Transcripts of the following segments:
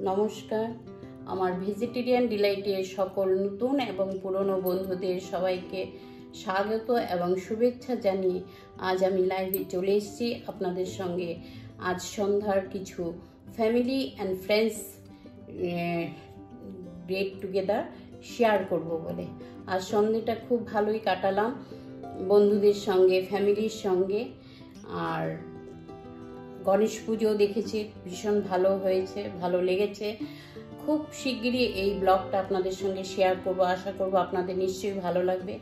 নমস্কার, আমার ভেজিটেরিয়ান ডিলাইটের সকল নতুন এবং পুরনো বন্ধুদের সবাইকে স্বাগত এবং শুভেচ্ছা জানিয়ে আজ আমি লাইভে চলে এসেছি আপনাদের সঙ্গে। আজ সন্ধ্যার কিছু family and friends get together share করব বলে। আজ সন্ধ্যেটা খুব ভালোই কাটালাম বন্ধুদের সঙ্গে, ফ্যামিলির সঙ্গে। আর গণেশ পুজো দেখেছি, ভীষণ ভালো হয়েছে, ভালো লেগেছে। খুব শিগগিরই এই ব্লগটা আপনাদের সঙ্গে শেয়ার করব, আশা করব আপনাদের নিশ্চয়ই ভালো লাগবে।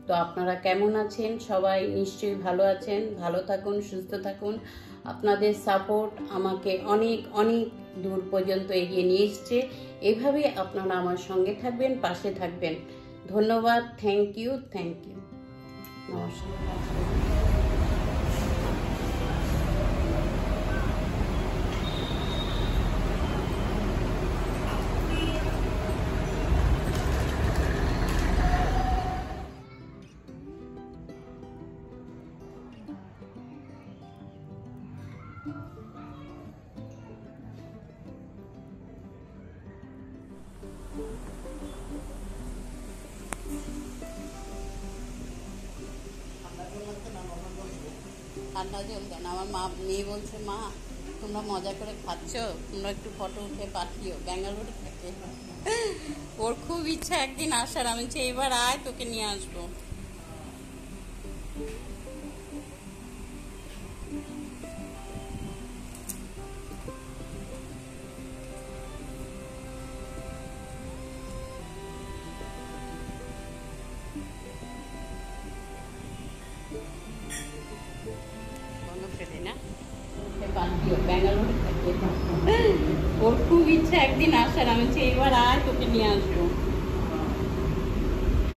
তো আপনারা কেমন আছেন? সবাই নিশ্চয়ই ভালো আছেন। ভালো থাকুন, সুস্থ থাকুন। আপনাদের সাপোর্ট আমাকে অনেক অনেক দূর পর্যন্ত এগিয়ে নিয়ে এসছে। এভাবে আপনারা আমার সঙ্গে থাকবেন, পাশে থাকবেন। ধন্যবাদ। Thank you. নমস্কার। ঠান্ডা জল দেন। আমার মেয়ে বলছে, মা তোমরা মজা করে খাচ্ছ, তোমরা একটু ফটো উঠে পাঠিও। ব্যাঙ্গালোরে থাকে, ওর খুব ইচ্ছা একদিন আসার। আমি বলছি এবার আয়, তোকে নিয়ে আসবো। ব্যাঙ্গালোরে থাকে, ওর খুব ইচ্ছা একদিন আসার। আমি বলছি এবার আয়, তোকে নিয়ে আসবো।